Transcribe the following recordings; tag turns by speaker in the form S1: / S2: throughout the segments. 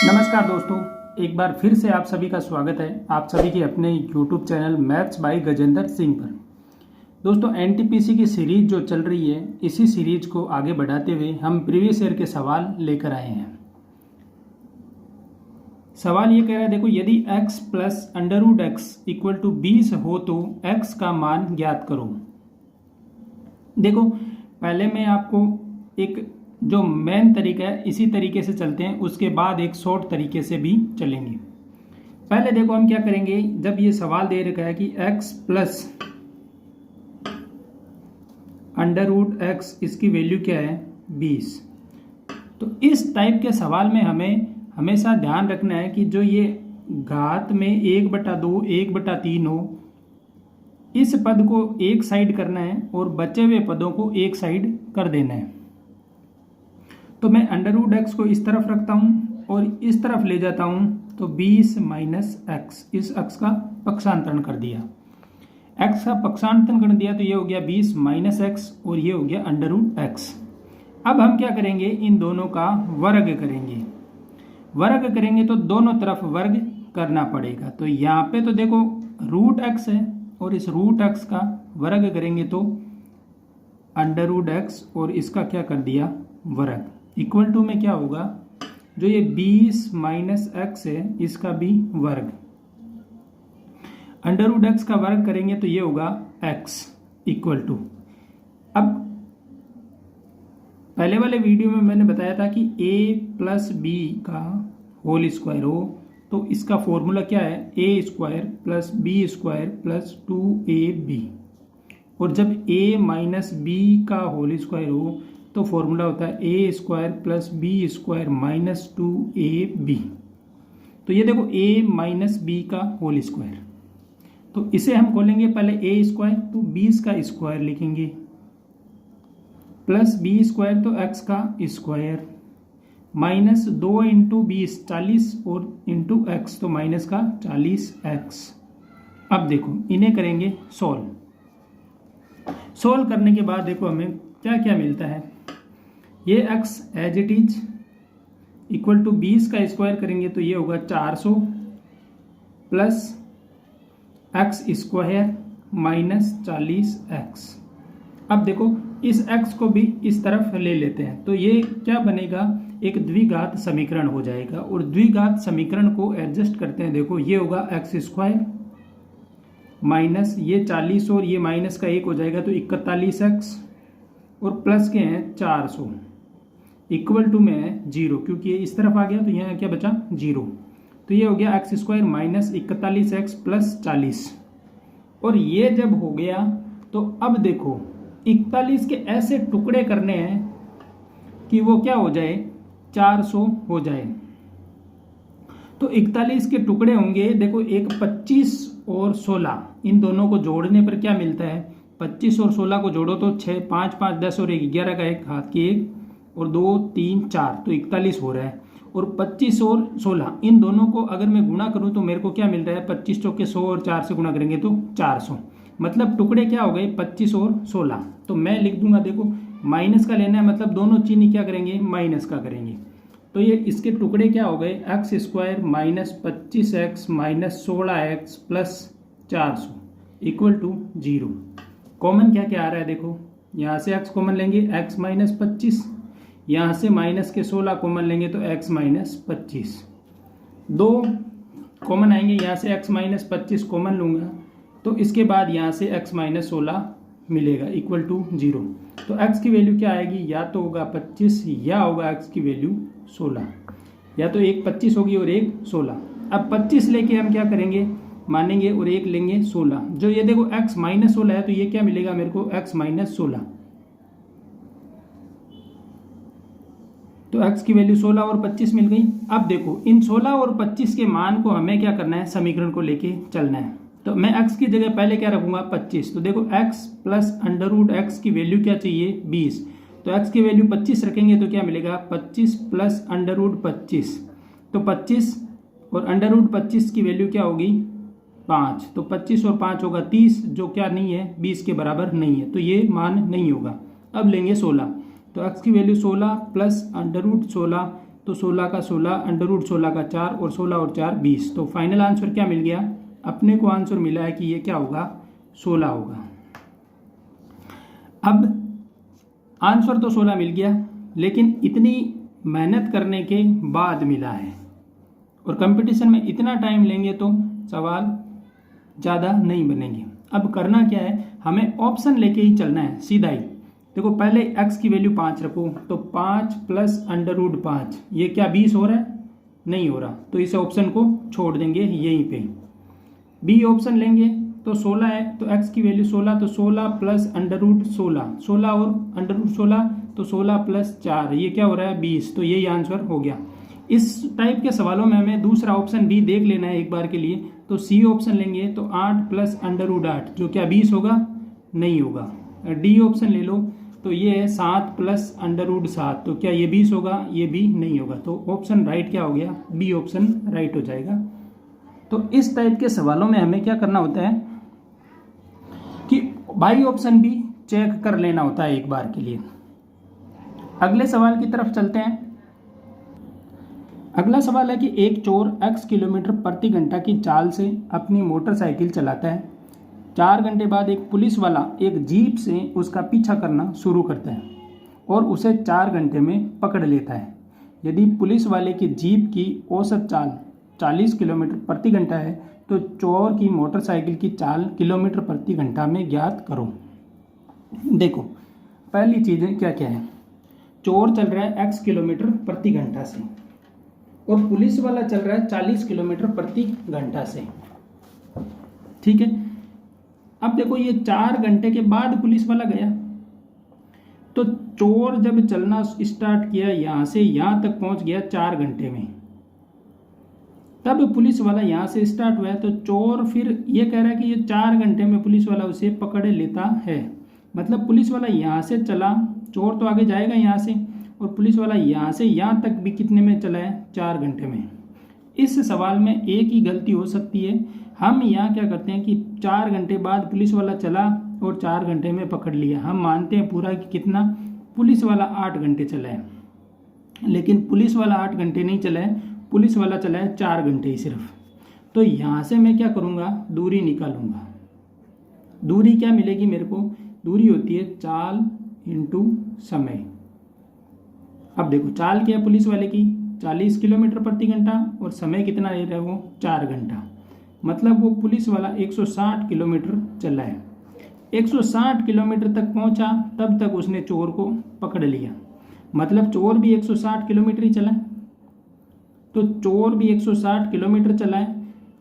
S1: नमस्कार दोस्तों, एक बार फिर से आप सभी का स्वागत है आप सभी के अपने YouTube channel maths by Gajendra Singh पर। दोस्तों, एनटीपीसी की सीरीज जो चल रही है, इसी सीरीज को आगे बढ़ाते हुए हम प्रीवियस ईयर के सवाल लेकर आए हैं। सवाल ये कह रहा है, देखो, यदि x plus under root x equal to 20 हो तो x का मान ज्ञात करो। देखो, पहले मैं आपको एक जो मेन तरीका है इसी तरीके से चलते हैं, उसके बाद एक शॉर्ट तरीके से भी चलेंगे। पहले देखो हम क्या करेंगे, जब ये सवाल दे रखा है कि x plus under root x इसकी वैल्यू क्या है 20, तो इस टाइप के सवाल में हमें हमेशा ध्यान रखना है कि जो ये घात में 1/2 1/3 हो, इस पद को एक साइड करना है और बचे हुए पदों को एक साइड कर देना है। तो मैं अंडर रूट एक्स को इस तरफ रखता हूँ और इस तरफ ले जाता हूँ, तो 20 माइनस एक्स, इस एक्स का पक्षांतरण कर दिया। एक्स का पक्षांतरण कर दिया तो ये हो गया 20 माइनस एक्स और ये हो गया अंडर रूट एक्स। अब हम क्या करेंगे, इन दोनों का वर्ग करेंगे। वर्ग करेंगे तो दोनों तरफ वर्ग करना पड़ेगा। तो यहाँ पे तो देखो रूट एक्स है और इस रूट एक्स का वर्ग करेंगे तो अंडर रूट एक्स और इसका क्या कर दिया वर्ग, इक्वल टू में क्या होगा, जो ये 20 माइनस एक्स है इसका भी वर्ग। अंडर रूट एक्स का वर्ग करेंगे तो ये होगा x इक्वल टू, अब पहले वाले वीडियो में मैंने बताया था कि a प्लस बी का होल स्क्वायर हो तो इसका फॉर्मूला क्या है, a square plus b square plus 2ab, और जब a माइनस बी का होल स्क्वायर हो तो फॉर्मूला होता है a square plus b square minus 2ab। तो ये देखो a माइनस बी का होल स्क्वायर, तो इसे हम खोलेंगे पहले a स्क्वायर, तो 20 का स्क्वायर लिखेंगे, प्लस बी स्क्वायर तो x का स्क्वायर, माइनस 2 इंटू 20 40 और इंटू एक्स तो माइनस का 40x। अब देखो इन्हें करेंगे सोल्व करने के बाद देखो हमें क्या क्या मिलता है। ये x as it is equal to 20 का स्क्वायर करेंगे तो ये होगा 400 plus x square minus 40x। अब देखो इस x को भी इस तरफ ले लेते हैं तो ये क्या बनेगा, एक द्विघात समीकरण हो जाएगा। और द्विघात समीकरण को एडजस्ट करते हैं, देखो ये होगा एक्स स्क्वायर माइनस ये 40 और ये माइनस का 1 हो जाएगा तो 41x और प्लस के हैं 400 इक्वल टू में है 0, क्योंकि ये इस तरफ आ गया तो यहाँ क्या बचा 0। तो ये हो गया x square minus 41x plus 40। और ये जब हो गया तो अब देखो 41 के ऐसे टुकड़े करने हैं कि वो क्या हो जाए 400 हो जाए। तो 41 के टुकड़े होंगे, देखो एक 25 और 16, इन दोनों को जोड़ने पर क्या मिलता है, 25 और 16 को जोड़ो तो 6 5 5 10 और 11 का एक हाथ की 1 और 2 3 4 तो 41 हो रहा है। और 25 और 16 इन दोनों को अगर मैं गुणा करूं तो मेरे को क्या मिल रहा है, 25 चौके 100 और 4 से गुणा करेंगे तो 400, मतलब टुकड़े क्या हो गए 25 और 16। तो मैं लिख दूंगा, देखो माइनस का लेना है मतलब दोनों चिन्ह क्या करेंगे माइनस का करेंगे। तो ये इसके टुकड़े क्या हो गए, x square minus 25x minus 16x plus 400 equal to 0। Common क्या क्या आ रहा है, देखो यहाँ से x कॉमन लेंगे x माइनस 25, यहाँ से माइनस के 16 कॉमन लेंगे तो x माइनस 25, 2 कॉमन आएंगे, यहाँ से x माइनस 25 कॉमन लूँगा तो इसके बाद यहाँ से x माइनस 16 मिलेगा इक्वल टू 0। तो x की वैल्यू क्या आएगी, या तो होगा 25 या होगा x की वैल्यू 16, या तो एक 25 होगी और एक 16। अब 25 लेके हम क्या करेंगे, मानेंगे और एक लेंगे 16, जो ये देखो x माइनस 16 है तो ये क्या मिलेगा मेरे को x माइनस 16, तो x की वैल्यू 16 और 25 मिल गई। अब देखो इन 16 और 25 के मान को हमें क्या करना है, समीकरण को लेके चलना है। तो मैं x की जगह पहले क्या रखूंगा 25, तो देखो x plus under root x की वैल्यू क्या चाहिए 20, तो x की वैल्यू 25 रखेंगे तो क्या मिलेगा 25 प्लस अंडर रूट 25, तो 25 और अंडर रूट 25 की वैल्यू क्या होगी 5, तो 25 और 5 होगा 30, जो क्या नहीं है 20 के बराबर नहीं है, तो ये मान नहीं होगा। अब लेंगे 16, तो x की वैल्यू 16 प्लस अंडर रूट 16 तो 16 का 16, √16 का 4 और 16 और 4 20। तो फाइनल आंसर क्या मिल गया? अपने को आंसर मिला है कि ये क्या होगा? 16 होगा। अब आंसर तो 16 मिल गया, लेकिन इतनी मेहनत करने के बाद मिला है, और कंपटीशन में इतना टाइम लेंगे तो सवाल ज़्यादा नहीं बनेंगे। अब करना क्या है, हमें ऑप्शन लेके ही चलना है सीधा ही। देखो पहले x की वैल्यू 5 रखो, तो 5 प्लस √5, ये क्या 20 हो रहा है? नहीं हो रहा, तो इस ऑप्शन को छोड़ देंगे यहीं पे। बी ऑप्शन लेंगे तो 16 है, तो x की वैल्यू 16, तो 16 प्लस √16, 16 और √16, तो 16 प्लस 4, ये क्या हो रहा है? 20। तो यही आंसर हो गया। इस टाइप के सवालों में हमें दूसरा ऑप्शन भी देख लेना है एक बार के लिए। तो सी ऑप्शन लेंगे तो 8 प्लस √8, जो क्या 20 होगा? नहीं होगा। डी ऑप्शन ले लो, तो ये है 7 प्लस √7, तो क्या ये 20 होगा? ये भी नहीं होगा। तो ऑप्शन राइट क्या हो गया? बी ऑप्शन राइट हो जाएगा। तो इस टाइप के सवालों में हमें क्या करना होता है कि बाई ऑप्शन भी चेक कर लेना होता है एक बार के लिए। अगले सवाल की तरफ चलते हैं। अगला सवाल है कि एक चोर x किलोमीटर प्रति घंटा की चाल से अपनी मोटरसाइकिल चलाता है। 4 घंटे बाद एक पुलिस वाला एक जीप से उसका पीछा करना शुरू करता है और उसे 4 घंटे में पकड़ लेता है। यदि पुलिस वाले की जीप की औसत चाल 40 किलोमीटर प्रति घंटा है, तो चोर की मोटरसाइकिल की चाल किलोमीटर प्रति घंटा में ज्ञात करो। देखो पहली चीज़ें क्या क्या है। चोर चल रहा है x किलोमीटर प्रति घंटा से और पुलिस वाला चल रहा है 40 किलोमीटर प्रति घंटा से, ठीक है। अब देखो ये 4 घंटे के बाद पुलिस वाला गया, तो चोर जब चलना स्टार्ट किया यहाँ से यहाँ तक पहुँच गया 4 घंटे में, तब पुलिस वाला यहाँ से स्टार्ट हुआ है। तो चोर फिर ये कह रहा है कि ये 4 घंटे में पुलिस वाला उसे पकड़ लेता है। मतलब पुलिस वाला यहाँ से चला, चोर तो आगे जाएगा यहाँ से, और पुलिस वाला यहाँ से यहाँ तक भी कितने में चला है? 4 घंटे में। इस सवाल में एक ही गलती हो सकती है। हम यहाँ क्या करते हैं कि 4 घंटे बाद पुलिस वाला चला और 4 घंटे में पकड़ लिया। हम मानते हैं पूरा कि कितना? पुलिस वाला 8 घंटे चला है, लेकिन पुलिस वाला 8 घंटे नहीं चला है, पुलिस वाला चला है 4 घंटे ही सिर्फ। तो यहाँ से मैं क्या करूँगा? दूरी निकालूंगा। दूरी क्या मिलेगी मेरे को? दूरी होती है चाल इंटू समय। अब देखो चाल क्या है पुलिस वाले की? 40 किलोमीटर प्रति घंटा, और समय कितना ले रहा है वो? 4 घंटा। मतलब वो पुलिस वाला 160 किलोमीटर चला है। 160 किलोमीटर तक पहुंचा, तब तक उसने चोर को पकड़ लिया। मतलब चोर भी 160 किलोमीटर ही चला है। तो चोर भी 160 किलोमीटर चला है।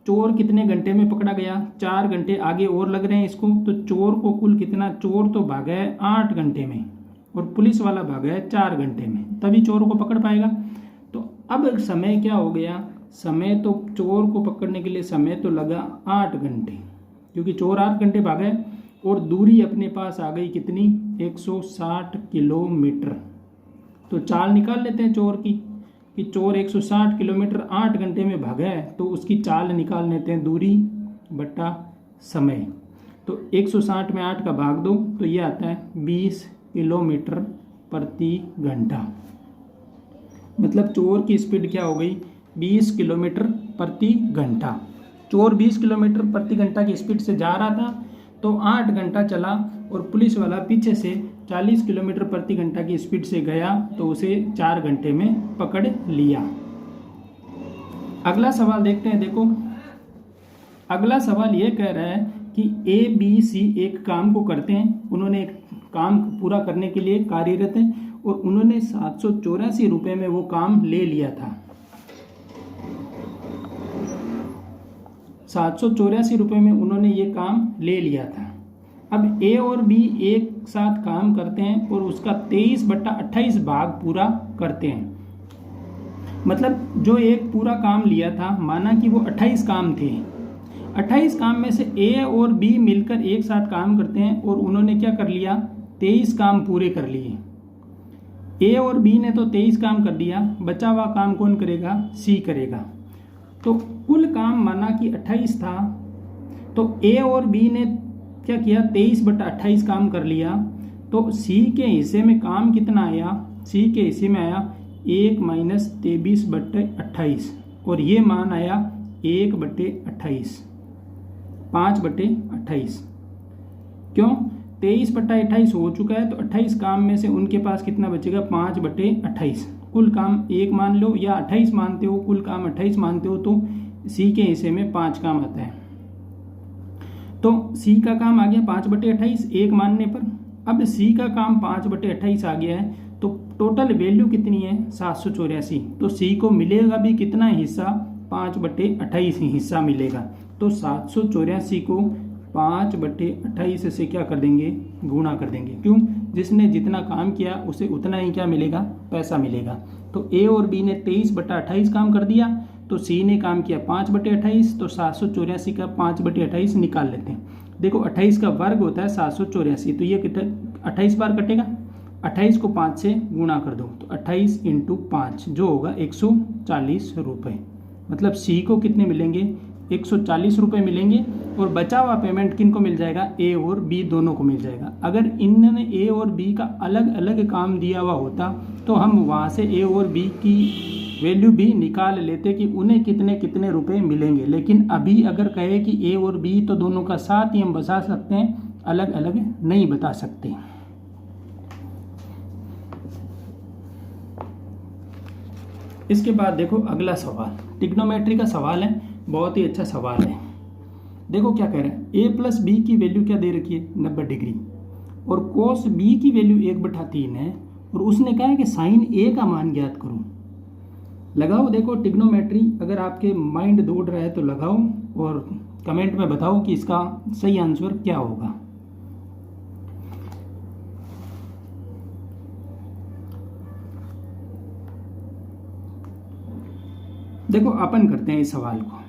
S1: चोर कितने घंटे में पकड़ा गया? 4 घंटे आगे और लग रहे हैं इसको। तो चोर को कुल कितना? चोर तो भागा है 8 घंटे में और पुलिस वाला भागा है 4 घंटे में, तभी चोर को पकड़ पाएगा। तो अब समय क्या हो गया? समय तो चोर को पकड़ने के लिए समय तो लगा 8 घंटे, क्योंकि चोर 8 घंटे भागा है, और दूरी अपने पास आ गई कितनी? 160 किलोमीटर। तो चाल निकाल लेते हैं चोर की, कि चोर 160 किलोमीटर 8 घंटे में भागा है, तो उसकी चाल निकाल लेते हैं, दूरी बटा समय। तो 160 में 8 का भाग दो, तो ये आता है 20 किलोमीटर प्रति घंटा। मतलब चोर की स्पीड क्या हो गई? 20 किलोमीटर प्रति घंटा। चोर 20 किलोमीटर प्रति घंटा की स्पीड से जा रहा था, तो 8 घंटा चला, और पुलिस वाला पीछे से 40 किलोमीटर प्रति घंटा की स्पीड से गया, तो उसे 4 घंटे में पकड़ लिया। अगला सवाल देखते हैं। देखो अगला सवाल ये कह रहा है कि ए बी सी एक काम को करते हैं। उन्होंने एक काम पूरा करने के लिए कार्यरत हैं, और उन्होंने 784 रुपये में वो काम ले लिया था। 784 रुपये में उन्होंने ये काम ले लिया था। अब ए और बी एक साथ काम करते हैं और उसका 23/28 भाग पूरा करते हैं। मतलब जो एक पूरा काम लिया था, माना कि वो 28 काम थे, 28 काम में से ए और बी मिलकर एक साथ काम करते हैं, और उन्होंने क्या कर लिया? 23 काम पूरे कर लिए। ए और बी ने तो 23 काम कर दिया, बचा हुआ काम कौन करेगा? सी करेगा। तो कुल काम माना कि 28 था, तो ए और बी ने क्या किया? 23/28 काम कर लिया। तो सी के हिस्से में काम कितना आया? सी के हिस्से में आया 1 माइनस 23/28 और ये मान आया 1/28, 5/28। क्यों? 23/28 हो चुका है तो 28 काम में से उनके पास कितना बचेगा? 5/28। कुल काम 1 मान लो या 28 मानते हो, कुल काम 28 मानते हो तो सी के हिस्से में 5 काम आता है। तो सी का काम आ गया 5/28 1 मानने पर। अब सी का काम 5/28 आ गया है तो टोटल वैल्यू कितनी है? 784। तो सी को मिलेगा भी कितना हिस्सा? 5/28 ही हिस्सा मिलेगा। तो 784 को 5/28 से क्या कर देंगे? गुणा कर देंगे। क्यों? जिसने जितना काम किया उसे उतना ही क्या मिलेगा? पैसा मिलेगा। तो ए और बी ने 23/28 काम कर दिया तो सी ने काम किया 5/28, तो 784 का 5/28 निकाल लेते हैं। देखो 28 का वर्ग होता है 784, तो ये 28 बार कटेगा। 28 को 5 से गुणा कर दो तो 28 × 5 जो होगा 140 रुपये। मतलब सी को कितने मिलेंगे? 140 रुपये मिलेंगे। और बचा हुआ पेमेंट किन को मिल जाएगा? ए और बी दोनों को मिल जाएगा। अगर इन्होंने ए और बी का अलग अलग काम दिया हुआ होता तो हम वहाँ से ए और बी की वैल्यू भी निकाल लेते कि उन्हें कितने कितने रुपए मिलेंगे। लेकिन अभी अगर कहे कि ए और बी तो दोनों का साथ ही हम बता सकते हैं, अलग अलग नहीं बता सकते। इसके बाद देखो अगला सवाल, ट्रिग्नोमेट्री का सवाल है, बहुत ही अच्छा सवाल है। देखो क्या कह रहा है, ए प्लस बी की वैल्यू क्या दे रखी है? 90 डिग्री, और कोस बी की वैल्यू 1/3 है, और उसने कहा है कि साइन ए का मान ज्ञात करो। लगाओ, देखो ट्रिग्नोमेट्री अगर आपके माइंड दौड़ रहा है तो लगाओ और कमेंट में बताओ कि इसका सही आंसर क्या होगा। देखो अपन करते हैं इस सवाल को।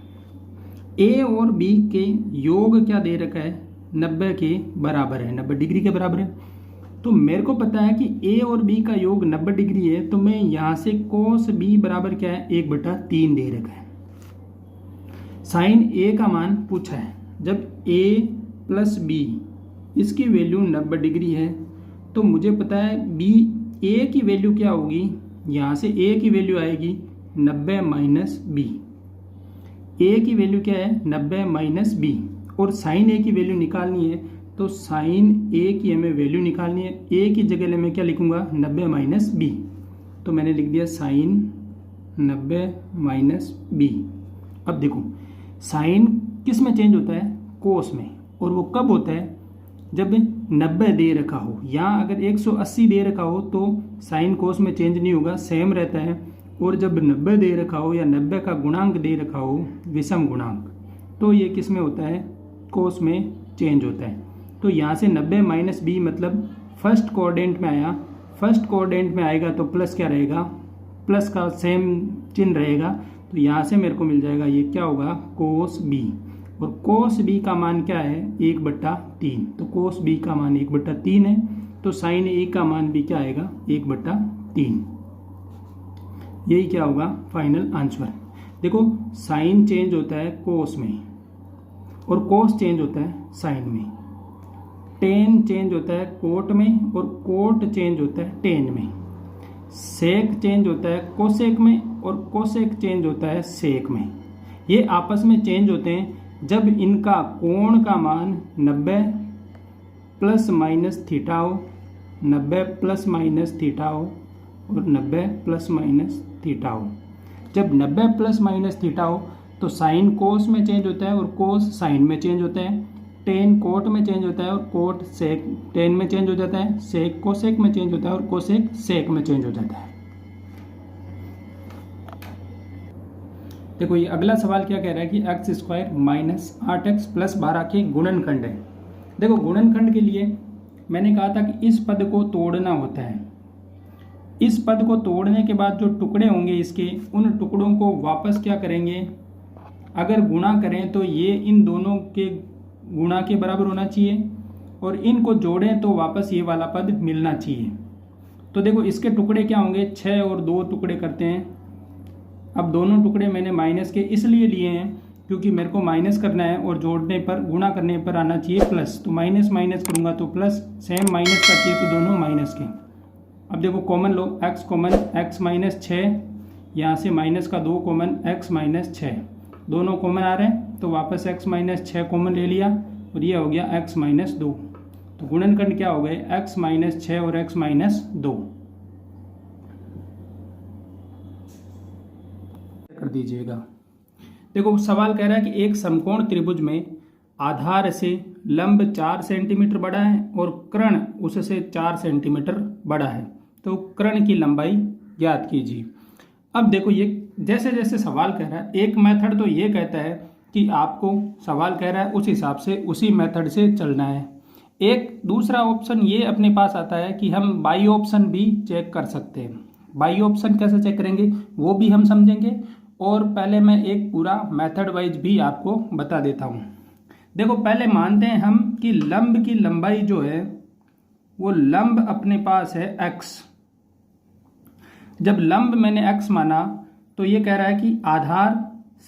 S1: ए और बी के योग क्या दे रखा है? 90 के बराबर है, 90 डिग्री के बराबर है। तो मेरे को पता है कि ए और बी का योग 90 डिग्री है, तो मैं यहाँ से कोस बी बराबर क्या है? 1/3 दे रखा है। साइन ए का मान पूछा है। जब ए प्लस बी इसकी वैल्यू 90 डिग्री है तो मुझे पता है बी ए की वैल्यू क्या होगी? यहाँ से ए की वैल्यू आएगी 90 माइनस बी। ए की वैल्यू क्या है? 90 माइनस बी। और साइन ए की वैल्यू निकालनी है तो साइन ए की हमें वैल्यू निकालनी है। ए की जगह मैं क्या लिखूंगा? 90 माइनस बी। तो मैंने लिख दिया साइन 90 माइनस बी। अब देखो साइन किस में चेंज होता है? कोस में। और वो कब होता है? जब 90 दे रखा हो। यहाँ अगर 180 दे रखा हो तो साइन कोस में चेंज नहीं होगा, सेम रहता है। और जब 90 दे रखा हो या 90 का गुणांक दे रखा हो, विषम गुणांक, तो ये किस में होता है? कोस में चेंज होता है। तो यहाँ से 90 माइनस बी मतलब फर्स्ट कोऑर्डिनेट में आया। फर्स्ट कोऑर्डिनेट में आएगा तो प्लस क्या रहेगा? प्लस का सेम चिन्ह रहेगा। तो यहाँ से मेरे को मिल जाएगा ये क्या होगा? Cos B. और कोस बी का मान क्या है? 1/3। तो कोस बी का मान 1/3 है, तो साइन ए का मान भी क्या आएगा? 1/3। यही क्या होगा? Final answer. देखो साइन चेंज होता है कोस में, और कोस चेंज होता है साइन में। टेन चेंज होता है कोट में, और कोट चेंज होता है टेन में। सेक चेंज होता है कोसेक में, और कोसेक चेंज होता है सेक में। ये आपस में चेंज होते हैं जब इनका कोण का मान 90 प्लस माइनस थीटा हो, 90 प्लस माइनस थीटा हो, और 90 प्लस माइनस थीटा हो। जब 90 प्लस माइनस थीटा हो तो साइन कोस में चेंज होता है और कोस साइन में चेंज होता है। टेन कोट में चेंज होता है और कोट सेक टेन में चेंज हो जाता है। सेक कोसेक में चेंज होता है और कोसेक सेक में चेंज हो जाता है। देखो ये अगला सवाल क्या कह रहा है कि x² माइनस 8x प्लस 12 के गुणनखंड है। देखो गुणनखंड के लिए मैंने कहा था कि इस पद को तोड़ना होता है। इस पद को तोड़ने के बाद जो टुकड़े होंगे इसके, उन टुकड़ों को वापस क्या करेंगे? अगर गुणा करें तो ये इन दोनों के गुणा के बराबर होना चाहिए, और इनको जोड़ें तो वापस ये वाला पद मिलना चाहिए। तो देखो इसके टुकड़े क्या होंगे? 6 और 2 टुकड़े करते हैं। अब दोनों टुकड़े मैंने माइनस के इसलिए लिए हैं क्योंकि मेरे को माइनस करना है और जोड़ने पर गुणा करने पर आना चाहिए प्लस। तो माइनस माइनस करूँगा तो प्लस, सेम माइनस का चाहिए तो दोनों माइनस के। अब देखो कॉमन लो, x कॉमन, x माइनस 6, यहाँ से माइनस का 2 कॉमन, x माइनस 6, दोनों कॉमन आ रहे हैं तो वापस x माइनस 6 कॉमन ले लिया और ये हो गया x माइनस 2। तो गुणनखंड क्या हो गए, x माइनस 6 और x माइनस 2 कर दीजिएगा। देखो सवाल कह रहा है कि एक समकोण त्रिभुज में आधार से लंब 4 सेंटीमीटर बड़ा है और कर्ण उससे 4 सेंटीमीटर बड़ा है, तो कर्ण की लंबाई ज्ञात कीजिए। अब देखो ये जैसे जैसे सवाल कह रहा है, एक मेथड तो ये कहता है कि आपको सवाल कह रहा है उस हिसाब से उसी मेथड से चलना है। एक दूसरा ऑप्शन ये अपने पास आता है कि हम बाई ऑप्शन भी चेक कर सकते हैं। बाई ऑप्शन कैसे चेक करेंगे वो भी हम समझेंगे, और पहले मैं एक पूरा मेथड वाइज भी आपको बता देता हूँ। देखो पहले मानते हैं हम कि लंब की लंबाई जो है वो लंब अपने पास है x। जब लंब मैंने x माना तो ये कह रहा है कि आधार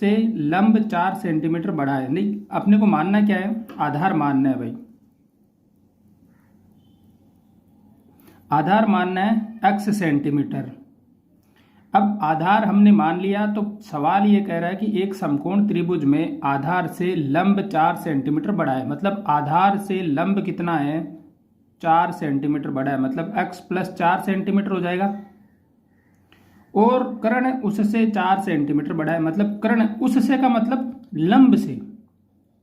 S1: से लंब 4 सेंटीमीटर बड़ा है। नहीं, अपने को मानना क्या है, आधार मानना है भाई, आधार मानना है x सेंटीमीटर। अब आधार हमने मान लिया तो सवाल ये कह रहा है कि एक समकोण त्रिभुज में आधार से लंब 4 सेंटीमीटर बड़ा है, मतलब आधार से लंब कितना है, 4 सेंटीमीटर बड़ा है, मतलब x प्लस 4 सेंटीमीटर हो जाएगा। और कर्ण उससे 4 सेंटीमीटर बड़ा है, मतलब कर्ण उससे का मतलब लंब से।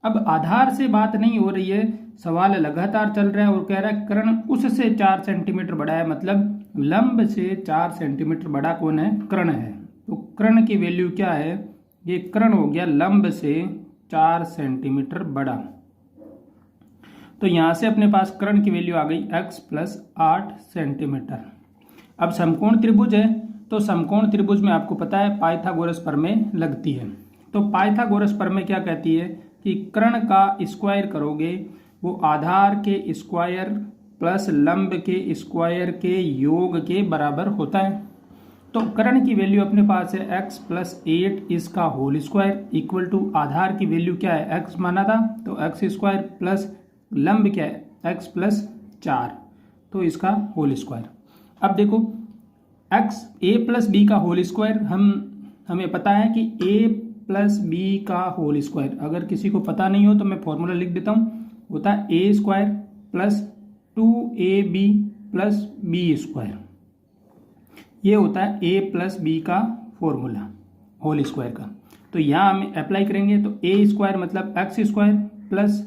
S1: अब आधार से बात नहीं हो रही है, सवाल लगातार चल रहा है और कह रहा है कर्ण उससे 4 सेंटीमीटर बड़ा है, मतलब लंब से 4 सेंटीमीटर बड़ा कौन है, कर्ण है। तो कर्ण की वैल्यू क्या है, ये कर्ण हो गया लंब से 4 सेंटीमीटर बड़ा। तो यहां से अपने पास कर्ण की वैल्यू आ गई x प्लस 8 सेंटीमीटर। अब समकोण त्रिभुज है तो समकोण त्रिभुज में आपको पता है पाइथागोरस प्रमेय लगती है। तो पाइथागोरस प्रमेय क्या कहती है कि कर्ण का स्क्वायर करोगे वो आधार के स्क्वायर प्लस लंब के स्क्वायर के योग के बराबर होता है। तो कर्ण की वैल्यू अपने पास है x प्लस 8 इसका होल स्क्वायर इक्वल टू आधार की वैल्यू क्या है, x माना था तो x स्क्वायर प्लस लंब क्या है, x प्लस 4 तो इसका होल स्क्वायर। अब देखो x a प्लस बी का होल स्क्वायर हमें पता है कि a प्लस बी का होल स्क्वायर, अगर किसी को पता नहीं हो तो मैं फॉर्मूला लिख देता हूँ, होता है a square plus 2ab plus b square. ये होता है a प्लस बी का फॉर्मूला होल स्क्वायर का। तो यहाँ हम अप्लाई करेंगे तो a स्क्वायर मतलब x स्क्वायर प्लस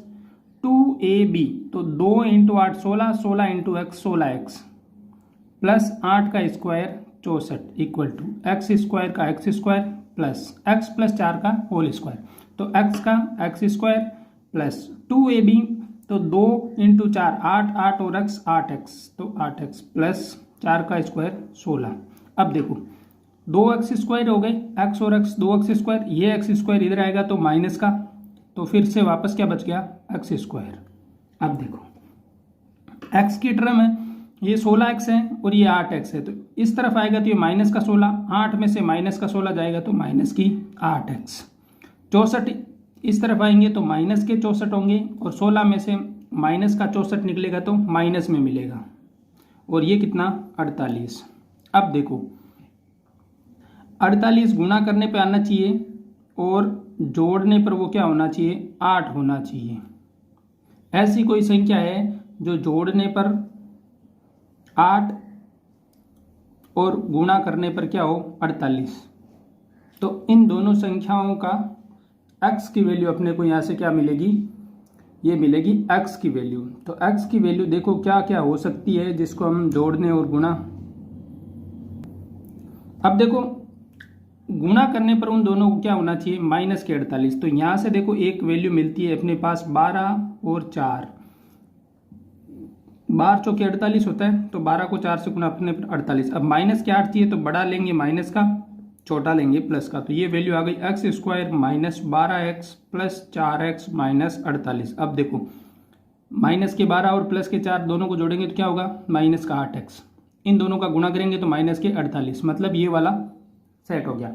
S1: 2ab तो 2 into 8 16, 16 into x 16x plus 8 का square 64 equal to x square का x square plus x plus 4 का होल स्क्वायर। तो x का x स्क्वायर प्लस 2ab तो 2 इंटू 4 8, 8 और x 8x तो 8x प्लस 4 का स्क्वायर 16। अब देखो 2x स्क्वायर हो गए, x और x 2x स्क्वायर, ये x स्क्वायर इधर आएगा तो माइनस का, तो फिर से वापस क्या बच गया, x स्क्वायर। अब देखो x की टर्म है, ये 16x है और ये 8x है, तो इस तरफ आएगा तो ये माइनस का 16, 8 में से माइनस का 16 जाएगा तो माइनस की 8x। 64 इस तरफ आएंगे तो माइनस के 64 होंगे और 16 में से माइनस का 64 निकलेगा तो माइनस में मिलेगा, और ये कितना 48। अब देखो 48 गुना करने पे आना चाहिए और जोड़ने पर वो क्या होना चाहिए, 8 होना चाहिए। ऐसी कोई संख्या है जो जोड़ने पर 8 और गुणा करने पर क्या हो 48। तो इन दोनों संख्याओं का x की वैल्यू अपने को यहाँ से क्या मिलेगी, ये मिलेगी x की वैल्यू। तो x की वैल्यू देखो क्या क्या हो सकती है जिसको हम जोड़ने और गुणा। अब देखो गुणा करने पर उन दोनों को क्या होना चाहिए, माइनस के 48। तो यहाँ से देखो एक वैल्यू मिलती है अपने पास 12 और 4, 12 चौके 48 होता है, तो 12 को 4 से गुणा अपने पर 48। अब माइनस के 8 चाहिए तो बड़ा लेंगे माइनस का, छोटा लेंगे प्लस का, तो ये वैल्यू आ गई x square minus 12x plus 4x minus 48। अब देखो माइनस के 12 और प्लस के 4 दोनों को जोड़ेंगे तो क्या होगा, माइनस का 8x। इन दोनों का गुणा करेंगे तो माइनस के 48, मतलब ये वाला सेट हो गया।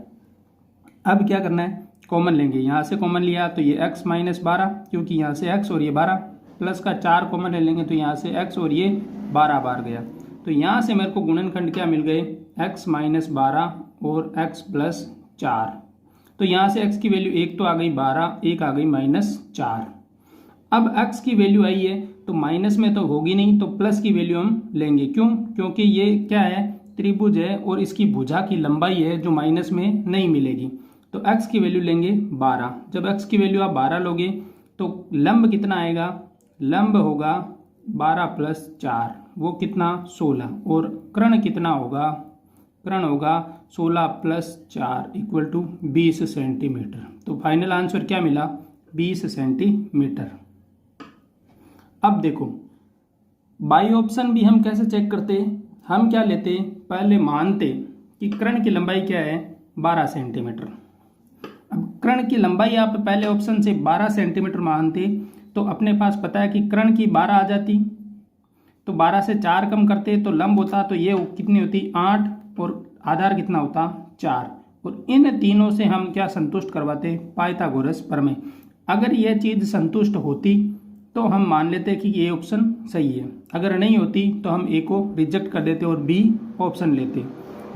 S1: अब क्या करना है, कॉमन लेंगे, यहाँ से कॉमन लिया तो ये x माइनस 12, क्योंकि यहाँ से x और ये 12, प्लस का 4 कॉमन ले लेंगे तो यहाँ से x और ये 12 बार गया, तो यहाँ से मेरे को गुणनखंड क्या मिल गए, x माइनस 12 और x प्लस 4। तो यहाँ से x की वैल्यू एक तो आ गई 12, एक आ गई -4। अब x की वैल्यू आई है तो माइनस में तो होगी नहीं, तो प्लस की वैल्यू हम लेंगे। क्यों? क्योंकि ये क्या है, त्रिभुज है और इसकी भुजा की लंबाई है जो माइनस में नहीं मिलेगी। तो x की वैल्यू लेंगे 12। जब x की वैल्यू आप 12 लोगे तो लंब कितना आएगा, लंब होगा 12 प्लस 4, वो कितना 16। और कर्ण कितना होगा, कर्ण होगा 16 प्लस 4 इक्वल टू 20 सेंटीमीटर। तो फाइनल आंसर क्या मिला, 20 सेंटीमीटर। अब देखो बाई ऑप्शन भी हम कैसे चेक करते, हम क्या लेते, पहले मानते कि कर्ण की लंबाई क्या है 12 सेंटीमीटर। अब कर्ण की लंबाई आप पहले ऑप्शन से 12 सेंटीमीटर मानते तो अपने पास पता है कि कर्ण की 12 आ जाती, तो 12 से 4 कम करते तो लंब होता, तो ये कितनी होती 8 और आधार कितना होता 4। और इन तीनों से हम क्या संतुष्ट करवाते, पाइथागोरस प्रमेय। अगर यह चीज़ संतुष्ट होती तो हम मान लेते कि ये ऑप्शन सही है, अगर नहीं होती तो हम ए को रिजेक्ट कर देते और बी ऑप्शन लेते।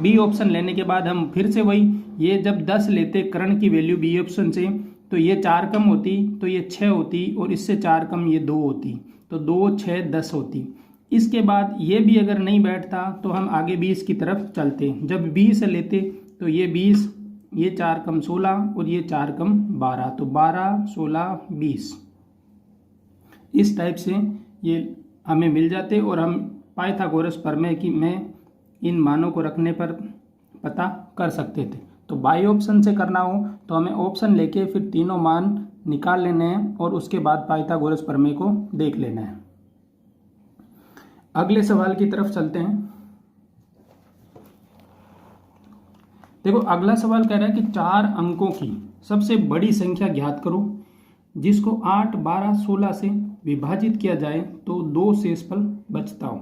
S1: बी ऑप्शन लेने के बाद हम फिर से वही, ये जब 10 लेते कर्ण की वैल्यू बी ऑप्शन से तो ये 4 कम होती, तो ये 6 होती, और इससे 4 कम ये 2 होती, तो 2 6 10 होती। इसके बाद ये भी अगर नहीं बैठता तो हम आगे 20 की तरफ चलते। जब 20 लेते तो ये 20, ये 4 कम 16 और ये 4 कम 12, तो 12 16 20। इस टाइप से ये हमें मिल जाते और हम पाइथागोरस प्रमेय की में इन मानों को रखने पर पता कर सकते थे। तो बाई ऑप्शन से करना हो तो हमें ऑप्शन लेके फिर तीनों मान निकाल लेने हैं और उसके बाद पाइथागोरस प्रमेय को देख लेना है। अगले सवाल की तरफ चलते हैं। देखो अगला सवाल कह रहा है कि 4 अंकों की सबसे बड़ी संख्या ज्ञात करो जिसको 8 12 16 से विभाजित किया जाए तो 2 शेषफल बचता हो।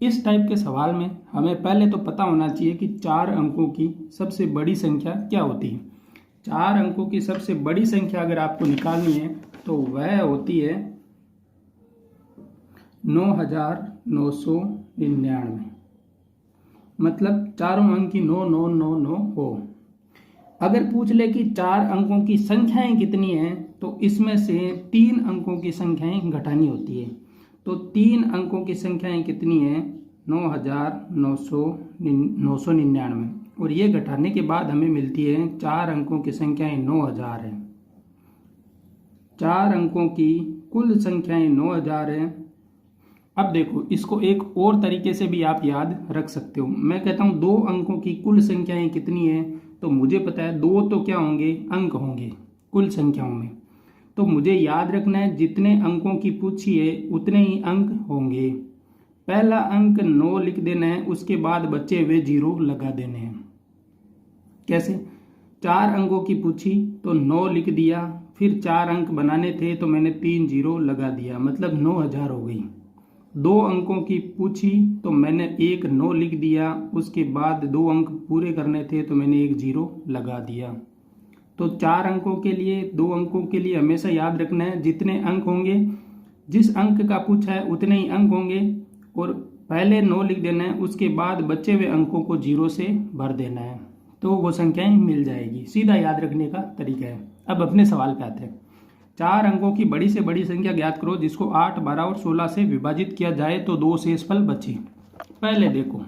S1: इस टाइप के सवाल में हमें पहले तो पता होना चाहिए कि 4 अंकों की सबसे बड़ी संख्या क्या होती है। 4 अंकों की सबसे बड़ी संख्या अगर आपको निकालनी है तो वह होती है 9999, मतलब चारों अंक की 9999 हो। अगर पूछ ले कि 4 अंकों की संख्याएं कितनी हैं तो इसमें से 3 अंकों की संख्याएं घटानी होती है। तो 3 अंकों की संख्याएं कितनी हैं 9999, और ये घटाने के बाद हमें मिलती है 4 अंकों की संख्याएं 9000 है। 4 अंकों की कुल संख्याएं 9000 है। अब देखो इसको एक और तरीके से भी आप याद रख सकते हो। मैं कहता हूं 2 अंकों की कुल संख्याएं कितनी है, तो मुझे पता है 2 तो क्या होंगे, अंक होंगे कुल संख्याओं में। तो मुझे याद रखना है जितने अंकों की पूछी है उतने ही अंक होंगे। पहला अंक 9 लिख देना है, उसके बाद बचे हुए 0 लगा देने हैं। कैसे, 4 अंकों की पूछी तो 9 लिख दिया, फिर 4 अंक बनाने थे तो मैंने 3 0 लगा दिया, मतलब 9000 हो गई। 2 अंकों की पूछी तो मैंने 1 9 लिख दिया, उसके बाद 2 अंक पूरे करने थे तो मैंने 1 0 लगा दिया। तो 4 अंकों के लिए 2 अंकों के लिए हमेशा याद रखना है जितने अंक होंगे, जिस अंक का पूछा है उतने ही अंक होंगे, और पहले 9 लिख देना है, उसके बाद बचे हुए अंकों को 0 से भर देना है, तो वो संख्याएं मिल जाएगी। सीधा याद रखने का तरीका है। अब अपने सवाल पे आते हैं। 4 अंकों की बड़ी से बड़ी संख्या ज्ञात करो जिसको 8 12 और 16 से विभाजित किया जाए तो 2 शेषफल बचे। पहले देखो,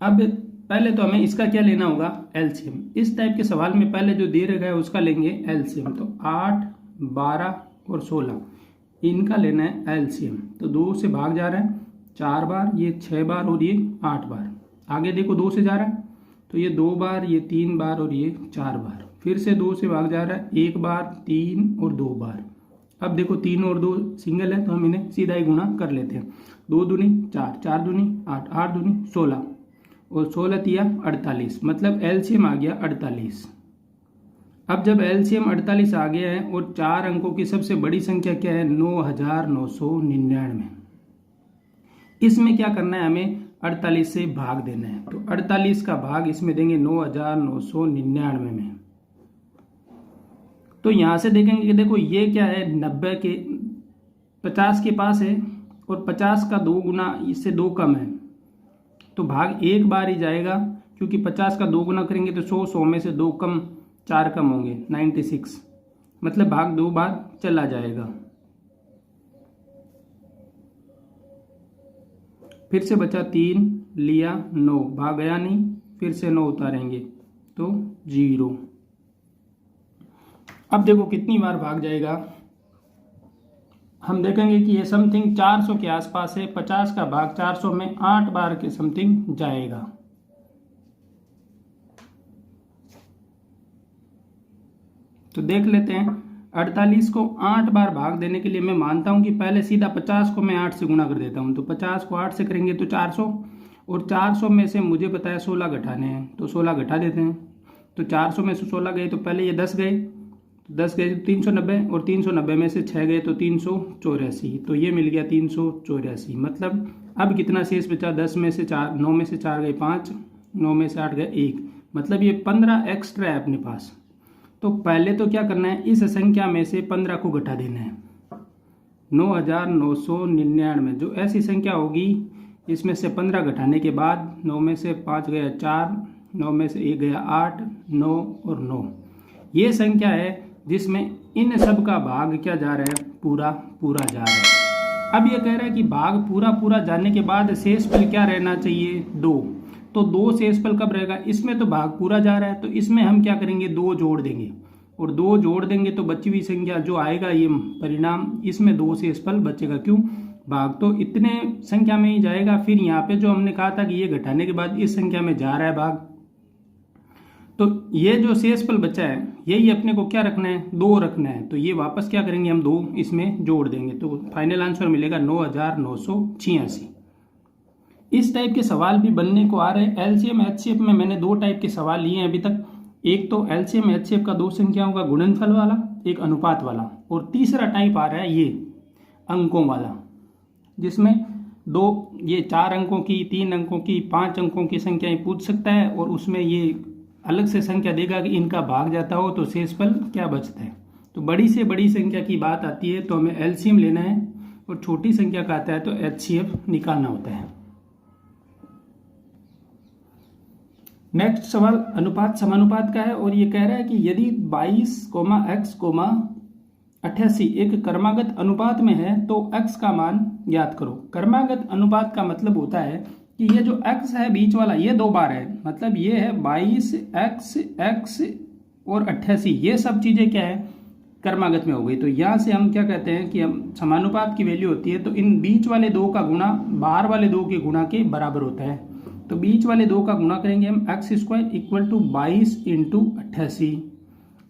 S1: अब पहले तो हमें इसका क्या लेना होगा, एलसीएम। इस टाइप के सवाल में पहले जो दे रखा है उसका लेंगे एलसीएम। तो 8 12 और 16 इनका लेना है एलसीएम। तो 2 से भाग जा रहा है 4 बार, ये 6 बार और ये 8 बार। आगे देखो 2 से जा रहा है तो ये 2 बार, ये 3 बार और ये 4 बार। फिर से 2 से भाग जा रहा है 1 बार, 3 और 2 बार। अब देखो 3 और 2 सिंगल है तो हम इन्हें सीधा ही गुणा कर लेते हैं। 2 दूनी 4, 4 दूनी 8, 8 दूनी 16 और 16 तिया 48, मतलब एलसीएम आ गया 48। अब जब एलसीएम 48 आ गया है और 4 अंकों की सबसे बड़ी संख्या क्या है 9999, इसमें क्या करना है, हमें 48 से भाग देना है। तो 48 का भाग इसमें देंगे 9999 में। तो यहां से देखेंगे कि देखो ये क्या है 90 के 50 के पास है और 50 का 2 गुना इससे 2 कम है तो भाग एक बार ही जाएगा, क्योंकि 50 का 2 गुना करेंगे तो 100 में से 2 कम 4 कम होंगे 96, मतलब भाग 2 बार चला जाएगा। फिर से बचा 3 लिया 9, भाग गया नहीं, फिर से 9 उतारेंगे तो 0। अब देखो कितनी बार भाग जाएगा, हम देखेंगे कि ये समथिंग 400 के आसपास है। 50 का भाग 400 में 8 बार के समथिंग जाएगा। तो देख लेते हैं 48 को 8 बार भाग देने के लिए मैं मानता हूं कि पहले सीधा 50 को मैं 8 से गुना कर देता हूं। तो 50 को 8 से करेंगे तो 400, और 400 में से मुझे पता है 16 घटाने हैं तो 16 घटा देते हैं। तो 400 में से 16 गए तो पहले ये 10 गए, 10 गए तो 390, और 390 में से 6 गए तो 384, तो ये मिल गया 384। मतलब अब कितना शेष बचा, 10 में से 4, 9 में से 4 गए 5, 9 में से 8 गए 1, मतलब ये 15 एक्स्ट्रा है अपने पास। तो पहले तो क्या करना है, इस संख्या में से 15 को घटा देना है। 9999 जो ऐसी संख्या होगी, इसमें से 15 घटाने के बाद 9 में से 5 गया 4, 9 में से 1 गया 8, 9 और 9, ये संख्या है जिसमें इन सब का भाग क्या जा रहा है, पूरा पूरा जा रहा है। अब ये कह रहा है कि भाग पूरा पूरा जाने के बाद शेषफल क्या रहना चाहिए, 2। तो 2 शेषफल कब रहेगा, इसमें तो भाग पूरा जा रहा है तो इसमें हम क्या करेंगे, 2 जोड़ देंगे, और 2 जोड़ देंगे तो बची हुई संख्या जो आएगा ये परिणाम, इसमें 2 शेषफल बचेगा। क्यों, भाग तो इतने संख्या में ही जाएगा। फिर यहाँ पे जो हमने कहा था कि ये घटाने के बाद इस संख्या में जा रहा है भाग, तो ये जो शेषफल बचा है यही अपने को क्या रखना है, 2 रखना है। तो ये वापस क्या करेंगे, हम 2 इसमें जोड़ देंगे तो फाइनल आंसर मिलेगा 9986। इस टाइप के सवाल भी बनने को आ रहे हैं। एलसीएम एचसीएफ में मैंने 2 टाइप के सवाल लिए हैं अभी तक। एक तो एलसीएम एचसीएफ का 2 संख्याओं का गुणनफल वाला, एक अनुपात वाला, और तीसरा टाइप आ रहा है ये अंकों वाला, जिसमें ये 4 अंकों की, 3 अंकों की, 5 अंकों की संख्याएं पूछ सकता है, और उसमें ये अलग से संख्या देगा कि इनका भाग जाता हो तो शेषफल क्या बचता है। तो बड़ी से बड़ी संख्या की बात आती है तो हमें एलसीएम लेना है, और छोटी संख्या का आता है तो एचसीएफ निकालना होता है। नेक्स्ट सवाल अनुपात समानुपात का है, और ये कह रहा है कि यदि 22, x, 88 एक क्रमागत अनुपात में है तो x का मान ज्ञात करो। क्रमागत अनुपात का मतलब होता है कि ये जो x है बीच वाला ये 2 बार है, मतलब ये है 22x, x और 88, ये सब चीजें क्या है, क्रमागत में हो गई। तो यहाँ से हम क्या कहते हैं कि हम समानुपात की वैल्यू होती है तो इन बीच वाले 2 का गुणा बाहर वाले 2 के गुणा के बराबर होता है। तो बीच वाले 2 का गुणा करेंगे हम, x² = 22 × 88।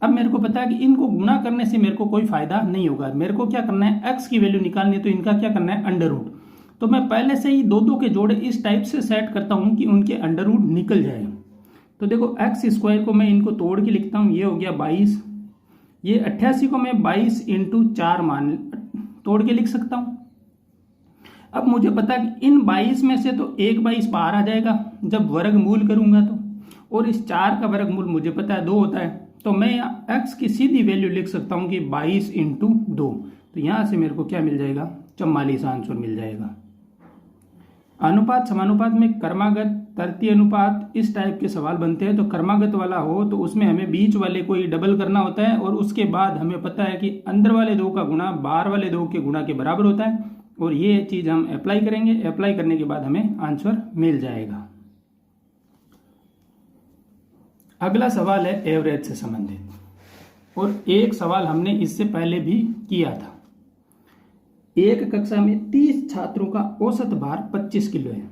S1: अब मेरे को पता है कि इनको गुणा करने से मेरे को कोई फायदा नहीं होगा, मेरे को क्या करना है, x की वैल्यू निकालनी है, तो इनका क्या करना है, अंडर रूट। तो मैं पहले से ही 2 के जोड़े इस टाइप से सेट करता हूं कि उनके अंडर रूट निकल जाए। तो देखो x² को मैं इनको तोड़ के लिखता हूं, ये हो गया 22, ये 88 को मैं 22 × 4 मान तोड़ के लिख सकता हूं। अब मुझे पता है कि इन 22 में से तो एक 22 बाहर आ जाएगा जब वर्गमूल करूंगा तो, और इस 4 का वर्गमूल मुझे पता है 2 होता है, तो मैं यहाँ x की सीधी वैल्यू लिख सकता हूं कि 22 × 2। तो यहां से मेरे को क्या मिल जाएगा, 44 आंसर मिल जाएगा। अनुपात समानुपात में क्रमागत, तृतीय अनुपात, इस टाइप के सवाल बनते हैं। तो क्रमागत वाला हो तो उसमें हमें बीच वाले को ही डबल करना होता है, और उसके बाद हमें पता है कि अंदर वाले 2 का गुणा बाहर वाले 2 के गुणा के बराबर होता है, और ये चीज हम अप्लाई करेंगे। अप्लाई करने के बाद हमें आंसर मिल जाएगा। अगला सवाल है एवरेज से संबंधित, और एक सवाल हमने इससे पहले भी किया था। एक कक्षा में 30 छात्रों का औसत भार 25 किलो है।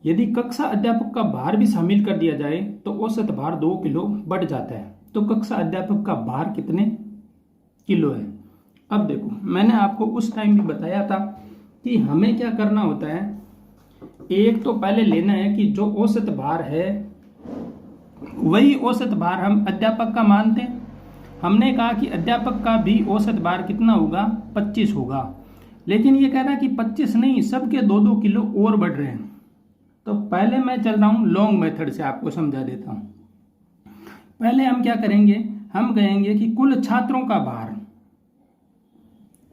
S1: यदि कक्षा अध्यापक का भार भी शामिल कर दिया जाए तो औसत भार 2 किलो बढ़ जाता है। तो कक्षा अध्यापक का भार कितने किलो है। अब देखो, मैंने आपको उस टाइम भी बताया था कि हमें क्या करना होता है, एक तो पहले लेना है कि जो औसत भार है वही औसत भार हम अध्यापक का मानते हैं। हमने कहा कि अध्यापक का भी औसत भार कितना होगा, 25 होगा, लेकिन ये कह रहा है कि 25 नहीं, सबके 2-2 किलो और बढ़ रहे हैं। तो पहले मैं चल रहा हूं लॉन्ग मेथड से, आपको समझा देता हूं। पहले हम क्या करेंगे, हम कहेंगे कि कुल छात्रों का भार,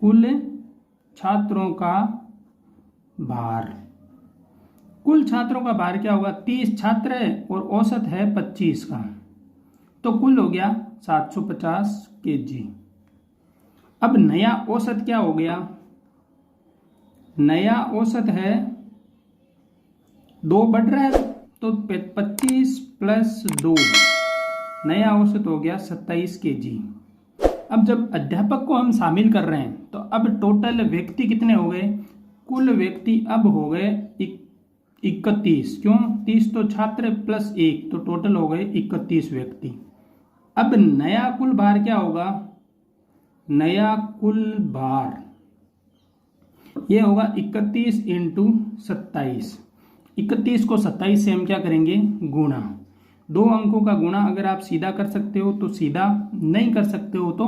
S1: कुल छात्रों का भार। कुल छात्रों का भार क्या होगा, 30 छात्र है और औसत है 25 का, तो कुल हो गया 750 kg। अब नया औसत क्या हो गया, नया औसत है 2 बढ़ रहा है तो 25 प्लस 2, नया औसत हो गया 27 kg। अब जब अध्यापक को हम शामिल कर रहे हैं तो अब टोटल व्यक्ति कितने हो गए, कुल व्यक्ति अब हो गए 31, क्यों, 30 तो छात्र प्लस 1 तो टोटल हो गए 31 व्यक्ति। अब नया कुल भार क्या होगा, नया कुल भार ये होगा 31 इंटू 27। 31 को 27 से हम क्या करेंगे, गुणा। 2 अंकों का गुणा अगर आप सीधा कर सकते हो तो सीधा, नहीं कर सकते हो तो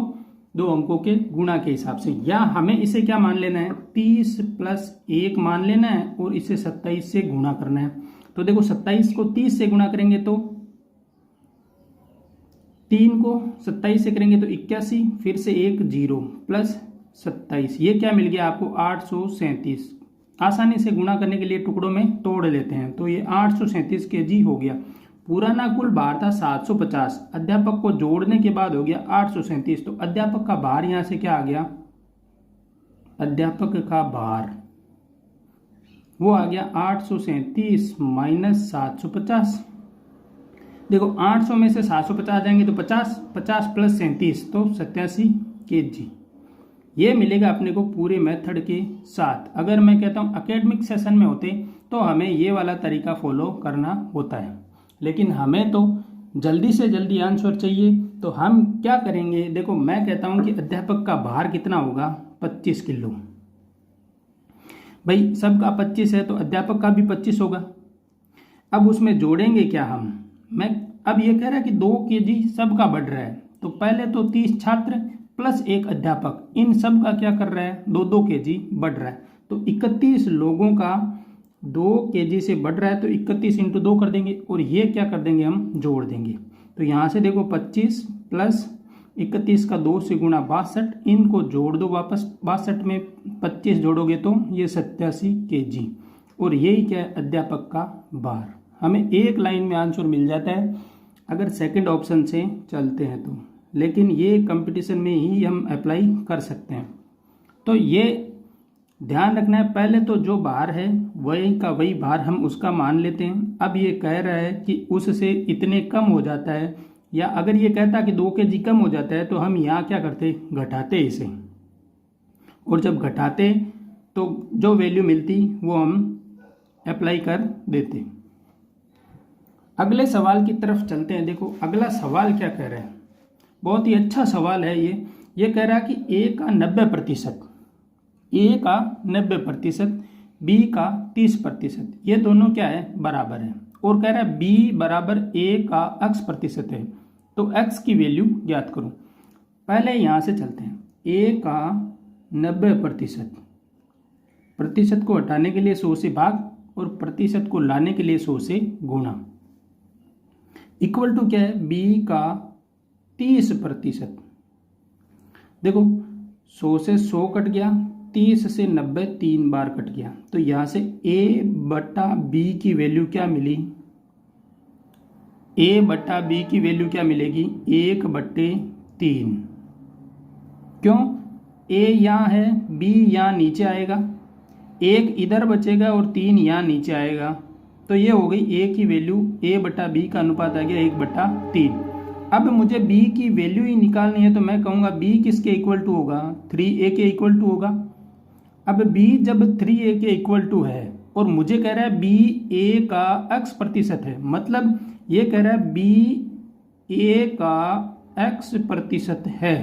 S1: 2 अंकों के गुणा के हिसाब से, या हमें इसे क्या मान लेना है, 30 प्लस 1 मान लेना है और इसे 27 से गुणा करना है। तो देखो 27 को 30 से गुणा करेंगे तो 3 को 27 से करेंगे तो 81, फिर से 1 0 प्लस 27, ये क्या मिल गया आपको 837। आसानी से गुणा करने के लिए टुकड़ों में तोड़ लेते हैं, तो ये 837 kg हो गया। पुराना कुल भार था 750, अध्यापक को जोड़ने के बाद हो गया 837, तो अध्यापक का भार यहां से क्या आ गया, अध्यापक का भार वो आ गया 837 माइनस 750। देखो 800 में से 750 जाएंगे तो 50, 50 प्लस 37 तो 87 kg। ये मिलेगा अपने को पूरे मेथड के साथ। अगर मैं कहता हूं एकेडमिक सेशन में होते तो हमें ये वाला तरीका फॉलो करना होता है, लेकिन हमें तो जल्दी से जल्दी आंसर चाहिए, तो हम क्या करेंगे, देखो मैं कहता हूं कि अध्यापक का भार कितना होगा, 25 किलो। भाई सबका 25 है तो अध्यापक का भी 25 होगा। अब उसमें जोड़ेंगे क्या हम, मैं अब ये कह रहा है कि 2 kg सबका बढ़ रहा है, तो पहले तो 30 छात्र प्लस 1 अध्यापक, इन सब का क्या कर रहा है, 2 kg बढ़ रहा है, तो 31 लोगों का 2 kg से बढ़ रहा है, तो 31 इंटू 2 कर देंगे और ये क्या कर देंगे, हम जोड़ देंगे। तो यहाँ से देखो 25 प्लस 31 का 2 से गुणा 62, इनको जोड़ दो वापस, 62 में 25 जोड़ोगे तो ये 87 kg, और यही क्या है, अध्यापक का भार। हमें एक लाइन में आंसर मिल जाता है अगर सेकंड ऑप्शन से चलते हैं तो, लेकिन ये कंपटीशन में ही हम अप्लाई कर सकते हैं। तो ये ध्यान रखना है, पहले तो जो भार है वही का वही भार हम उसका मान लेते हैं। अब ये कह रहा है कि उससे इतने कम हो जाता है, या अगर ये कहता कि 2 kg कम हो जाता है तो हम यहाँ क्या करते, घटाते इसे, और जब घटाते तो जो वैल्यू मिलती वो हम अप्लाई कर देते। अगले सवाल की तरफ चलते हैं। देखो अगला सवाल क्या कह रहा है, बहुत ही अच्छा सवाल है ये कह रहा है कि A का 90%, A का 90%, B का 30%, ये दोनों क्या है, बराबर है, और कह रहा है B बराबर A का x% है, तो x की वैल्यू ज्ञात करो। पहले यहाँ से चलते हैं, A का 90%, प्रतिशत को हटाने के लिए 100 से भाग और प्रतिशत को लाने के लिए 100 से गुणा, इक्वल टू क्या है, B का 30%। देखो 100 से 100 कट गया, 30 से 90 3 बार कट गया, तो यहां से A बटा B की वैल्यू क्या मिली, A बटा B की वैल्यू क्या मिलेगी, 1/3। क्यों, A यहाँ है, B यहाँ नीचे आएगा, 1 इधर बचेगा और 3 यहाँ नीचे आएगा, तो ये हो गई A की वैल्यू, A बटा B का अनुपात आ गया 1/3। अब मुझे B की वैल्यू ही निकालनी है, तो मैं कहूँगा B किसके इक्वल टू होगा, 3A के इक्वल टू होगा। अब B जब 3A के इक्वल टू है और मुझे कह रहा है B A का x% है, मतलब ये कह रहा है B A का x% है,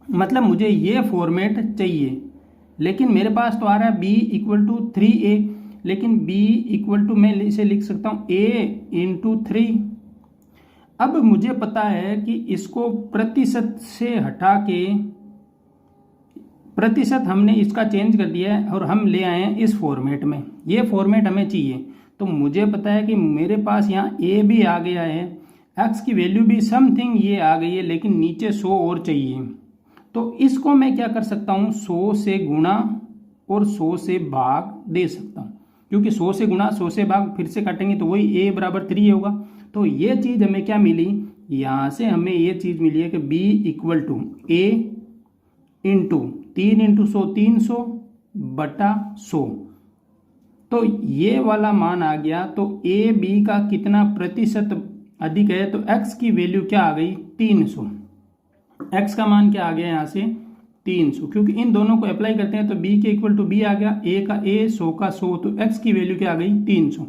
S1: मतलब मुझे ये फॉर्मेट चाहिए, लेकिन मेरे पास तो आ रहा है B इक्वल टू 3A, लेकिन B इक्वल टू मैं इसे लिख सकता हूँ A इंटू 3। अब मुझे पता है कि इसको प्रतिशत से हटा के, प्रतिशत हमने इसका चेंज कर दिया है और हम ले आए हैं इस फॉर्मेट में, ये फॉर्मेट हमें चाहिए। तो मुझे पता है कि मेरे पास यहाँ A भी आ गया है, x की वैल्यू भी समथिंग ये आ गई है, लेकिन नीचे 100 और चाहिए, तो इसको मैं क्या कर सकता हूँ, 100 से गुणा और 100 से भाग दे सकता हूँ, क्योंकि 100 से गुणा 100 से भाग फिर से काटेंगे तो वही a बराबर 3 होगा। तो ये चीज़ हमें क्या मिली, यहाँ से हमें ये चीज़ मिली है कि b equal to a into 3 into 100 300 बटा 100। तो ये वाला मान आ गया। तो a b का कितना प्रतिशत अधिक है, तो x की वैल्यू क्या आ गई 300। x का मान क्या आ गया यहाँ से 300, क्योंकि इन दोनों को अप्लाई करते हैं तो b के इक्वल टू b आ गया, a का a 100 का 100, तो x की वैल्यू क्या आ गई 300।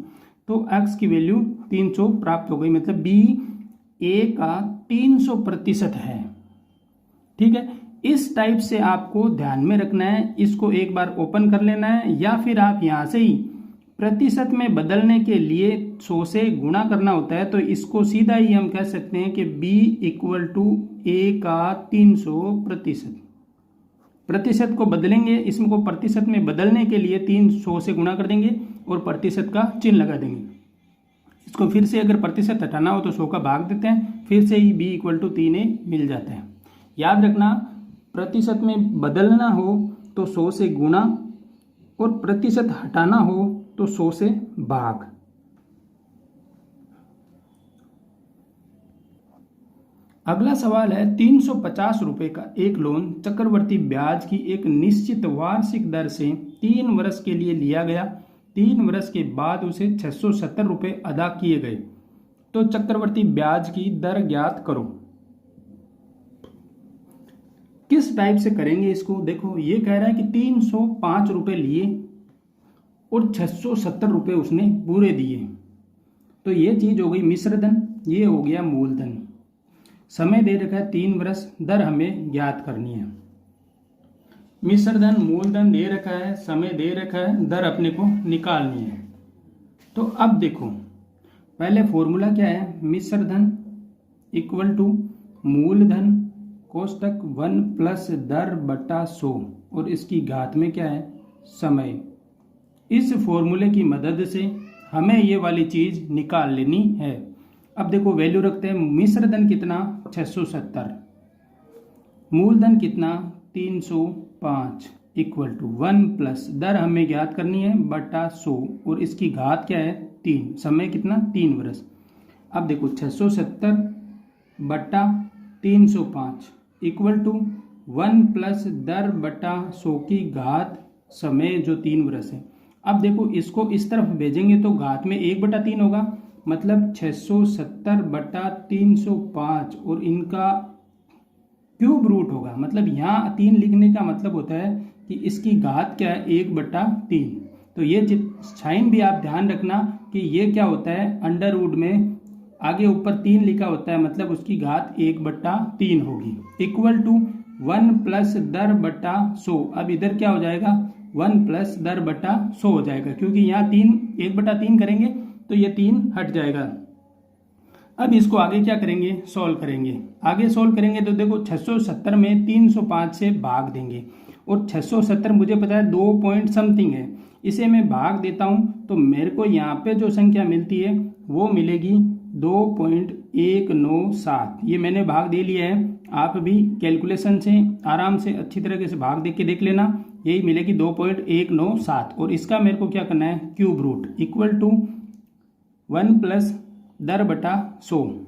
S1: तो x की वैल्यू 300 प्राप्त हो गई, मतलब b a का 300% है। ठीक है, इस टाइप से आपको ध्यान में रखना है, इसको एक बार ओपन कर लेना है, या फिर आप यहाँ से ही प्रतिशत में बदलने के लिए 100 से गुणा करना होता है, तो इसको सीधा ही हम कह सकते हैं कि b इक्वल टू a का 300%। प्रतिशत को बदलेंगे, इसमें को प्रतिशत में बदलने के लिए 300 से गुणा कर देंगे और प्रतिशत का चिन्ह लगा देंगे। इसको फिर से अगर प्रतिशत हटाना हो तो 100 का भाग देते हैं, फिर से ही b इक्वल टू 3a मिल जाता है। याद रखना, प्रतिशत में बदलना हो तो 100 से गुणा और प्रतिशत हटाना हो तो 100 से भाग। अगला सवाल है 350 रुपए का एक लोन चक्रवर्ती ब्याज की एक निश्चित वार्षिक दर से 3 वर्ष के लिए लिया गया। 3 वर्ष के बाद उसे 670 रुपए अदा किए गए, तो चक्रवर्ती ब्याज की दर ज्ञात करो। किस टाइप से करेंगे इसको, देखो ये कह रहा है कि 305 रुपए लिए और 670 रुपए उसने पूरे दिए, तो ये चीज हो गई मिश्र धन, ये हो गया मूलधन। समय दे रखा है 3 वर्ष, दर हमें ज्ञात करनी है। मिश्र धन मूलधन दे रखा है, समय दे रखा है, दर अपने को निकालनी है। तो अब देखो पहले फॉर्मूला क्या है, मिश्र धन इक्वल टू मूलधन कोष्टक 1 प्लस दर बटा 100 और इसकी घात में क्या है समय। इस फॉर्मूले की मदद से हमें ये वाली चीज निकाल लेनी है। अब देखो वैल्यू रखते हैं, मिश्र धन कितना 670, मूलधन कितना 305 इक्वल टू 1 प्लस दर हमें ज्ञात करनी है बटा 100 और इसकी घात क्या है 3, समय कितना 3 वर्ष। अब देखो 670 बटा 305 इक्वल टू 1 प्लस दर बटा 100 की घात समय जो 3 वर्ष है। अब देखो इसको इस तरफ भेजेंगे तो घात में 1/3 होगा, मतलब 670 बटा 305 और इनका क्यूब रूट होगा। मतलब यहाँ 3 लिखने का मतलब होता है कि इसकी घात क्या है 1/3। तो ये साइन भी आप ध्यान रखना कि ये क्या होता है अंडर रूट में आगे ऊपर 3 लिखा होता है, मतलब उसकी घात 1/3 होगी। इक्वल टू 1 प्लस दर बटा 100। अब इधर क्या हो जाएगा 1 प्लस दर बटा 100 हो जाएगा, क्योंकि यहाँ 1/3 करेंगे तो ये 3 हट जाएगा। अब इसको आगे क्या करेंगे सॉल्व करेंगे। आगे सॉल्व करेंगे तो देखो 670 में 305 से भाग देंगे और 670 मुझे पता है 2 पॉइंट समथिंग है, इसे मैं भाग देता हूँ तो मेरे को यहाँ पे जो संख्या मिलती है वो मिलेगी 2.197। ये मैंने भाग दे लिया है, आप भी कैलकुलेशन से आराम से अच्छी तरीके से भाग देख के देख लेना, यही मिलेगी 2.197 और इसका मेरे को क्या करना है cube root equal to 1 plus दर बटा 100।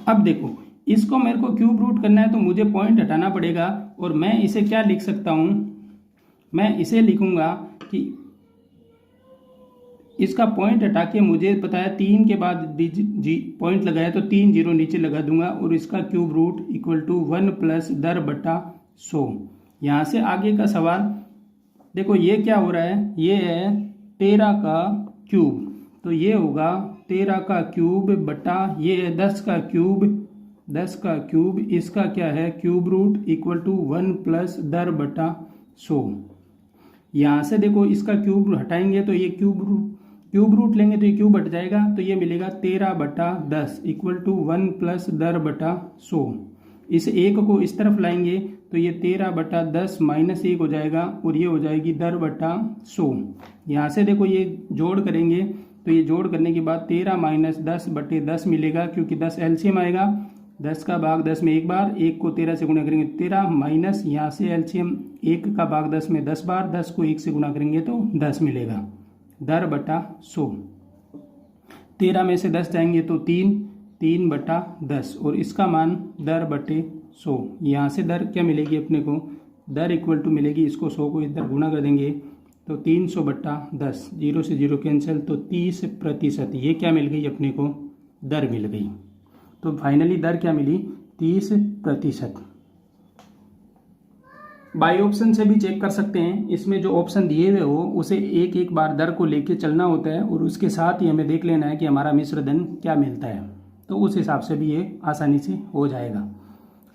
S1: अब देखो इसको मेरे को क्यूब रूट करना है तो मुझे पॉइंट हटाना पड़ेगा और मैं इसे क्या लिख सकता हूं, मैं इसे लिखूंगा कि इसका पॉइंट हटा के मुझे पता है 3 के बाद जी पॉइंट लगाया तो 3 जीरो नीचे लगा दूंगा और इसका cube root equal to 1 plus दर बटा 100। यहाँ से आगे का सवाल देखो ये क्या हो रहा है, ये है 13 का क्यूब, तो ये होगा 13 का क्यूब बटा ये है 10 का क्यूब, 10 का क्यूब, इसका क्या है cube root equal to 1 plus दर बटा 100। यहाँ से देखो इसका क्यूब हटाएंगे तो ये क्यूब रूट लेंगे तो ये क्यूब हट जाएगा, तो ये मिलेगा 13 बटा 10 इक्वल टू 1 प्लस दर बटा 100। इस एक को इस तरफ लाएंगे तो ये 13 बटा 10 माइनस 1 हो जाएगा और ये हो जाएगी दर बटा 100। यहाँ से देखो ये जोड़ करेंगे तो ये जोड़ करने के बाद 13 माइनस 10 बटे 10 मिलेगा, क्योंकि 10 एलसीएम आएगा, 10 का भाग 10 में एक बार, 1 को 13 से गुणा करेंगे 13 माइनस यहाँ से एलसीएम 1 का भाग 10 में 10 बार, 10 को 1 से गुणा करेंगे तो 10 मिलेगा। दर बटा 100, 13 में से 10 जाएंगे तो 3, 3 बटा 10 और इसका मान दर बटे 100। यहाँ से दर क्या मिलेगी अपने को, दर इक्वल टू मिलेगी, इसको 100 को इधर गुणा कर देंगे तो 300 बटा 10, 0 से 0 कैंसिल तो 30%। ये क्या मिल गई अपने को, दर मिल गई। तो फाइनली दर क्या मिली, 30%। बाई ऑप्शन से भी चेक कर सकते हैं, इसमें जो ऑप्शन दिए हुए हो उसे एक एक बार दर को लेके चलना होता है और उसके साथ ही हमें देख लेना है कि हमारा मिश्र धन क्या मिलता है, तो उस हिसाब से भी ये आसानी से हो जाएगा।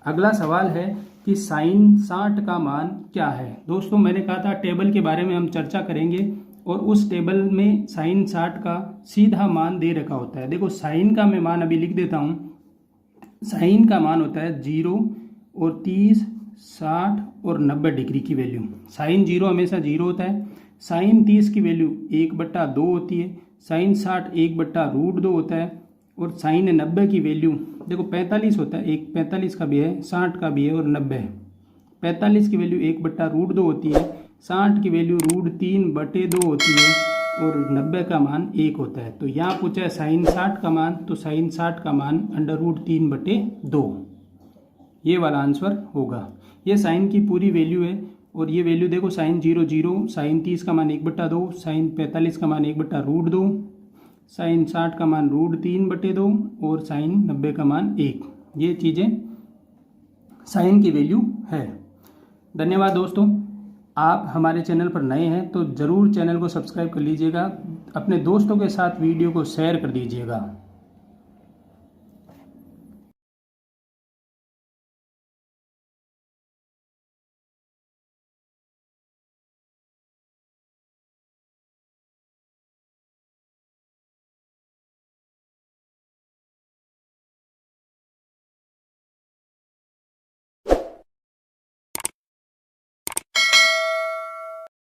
S1: अगला सवाल है कि साइन 60 का मान क्या है। दोस्तों मैंने कहा था टेबल के बारे में हम चर्चा करेंगे और उस टेबल में साइन 60 का सीधा मान दे रखा होता है। देखो साइन का मैं मान अभी लिख देता हूँ। साइन का मान होता है 0 और 30, 60 और 90 डिग्री की वैल्यू। साइन 0 हमेशा 0 होता है, साइन 30 की वैल्यू 1/2 होती है, साइन 60 1/√2 होता है और साइन 90 की वैल्यू देखो 45 होता है, एक 45 का भी है, 60 का भी है और 90 है। 45 की वैल्यू 1/√2 होती है, 60 की वैल्यू √3/2 होती है और 90 का मान 1 होता है। तो यहाँ पूछा है साइन 60 का मान, तो साइन 60 का मान √3/2, ये वाला आंसर होगा। ये साइन की पूरी वैल्यू है और ये वैल्यू देखो साइन 0 0, साइन 30 का मान 1/2, साइन 45 का मान 1/√2, साइन 60 का मान √3/2 और साइन 90 का मान 1। ये चीज़ें साइन की वैल्यू है। धन्यवाद दोस्तों, आप हमारे चैनल पर नए हैं तो ज़रूर चैनल को सब्सक्राइब कर लीजिएगा, अपने दोस्तों के साथ वीडियो को शेयर कर दीजिएगा।